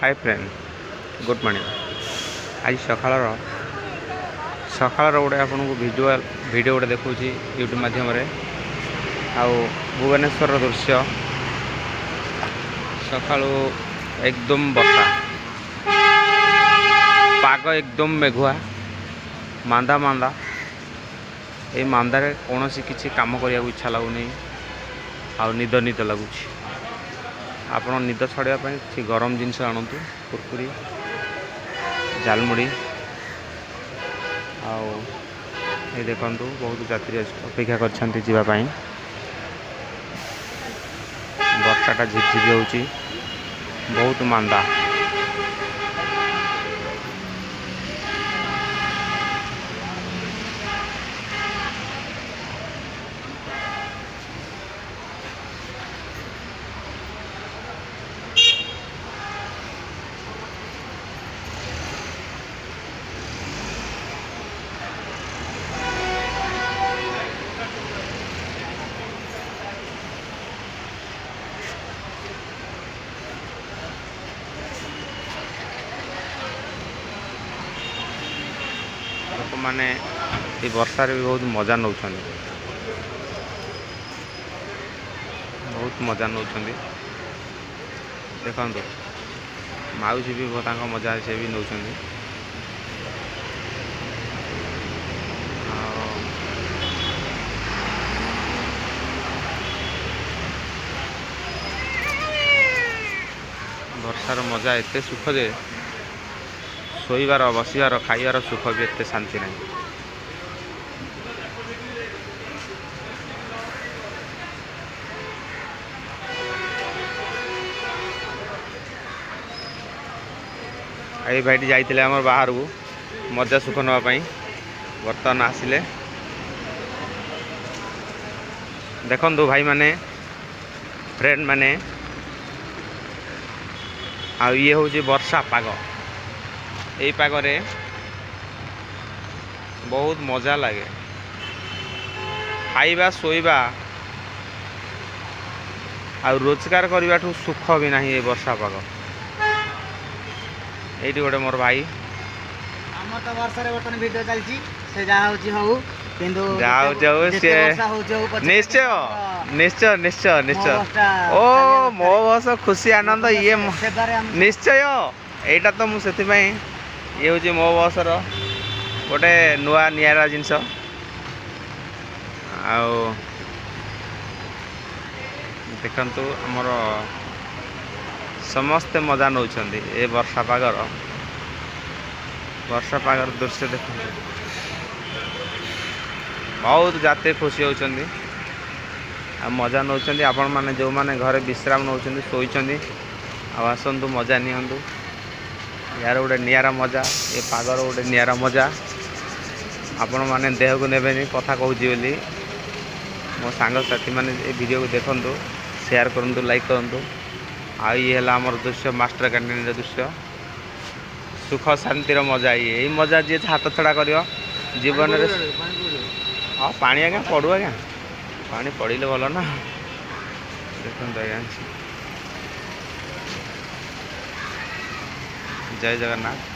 Hi friend good morning. आज सकाळ गोटे आपन को वीडियो गोटे देखा यूट्यूब माध्यम आउ भुवनेश्वर दृश्य सका एकदम वर्षा पाग एकदम मेघुआ मांदा मांदा ये मांदारे कौन सी किसी काम करने को इच्छा लगुनि आ निद निद लगुच आप निद छड़ाई गरम जिनस आणतु कुरकुरी झालमुड़ी ये देखु बहुत यात्री अपेक्षा कर वर्षाटा झिपझिप होची बहुत मांदा लोक मैंने ये वर्षा भी बहुत मजा नौ देखो माउसी भी मजा से भी नौ वर्षार मजा एत सुख जे शोबार बसबार खाइबार सुख भी एत शांति नहीं। आई भाईटी जाइए आम बाहर को मजा सुख नापी बर्तमान आसिले देखु भाई माने फ्रेंड माने ये हूँ वर्षा पाग यही पागरे बहुत मजा लगे खाइबा शोइबा आ रोजगार करने सुख भी ना ये वर्षा पाग ये गोटे मोर भाई आम तो वर्षा बर्तमान वीडियो चलती से निश्चय निश्चय निश्चय निश्चय ओ मो बस खुशी आनंद ये निश्चय एटा तो मुझे ये हूँ मो बसर गोटे नुआ निरा जिनस देखु आमर समस्ते मजा नौ ये वर्षा पागर दृश्य देखो बहुत यात्री खुशी होती मजा नौ आपण मैंने जो मैंने घरे विश्राम नौ शोचती आसतु मजा नियंतु यार गोटे निरा मजा ये पागर गोटे निरा मजा आपण मैंने देह को नेबेनि कथा कहूँ बोली मो सांगसाथी मैंने ये वीडियो को देखु शेयर करूँ लाइक करूँ ये है आमर दृश्य मास्टर कैंटीन दृश्य सुख शांतिर मजा ये मजा जी हाथ छड़ा कर जीवन हाँ पानी आज्ञा पड़ू आज्ञा पानी पड़े भल ना देखो आज्ञा जय जगन्नाथ।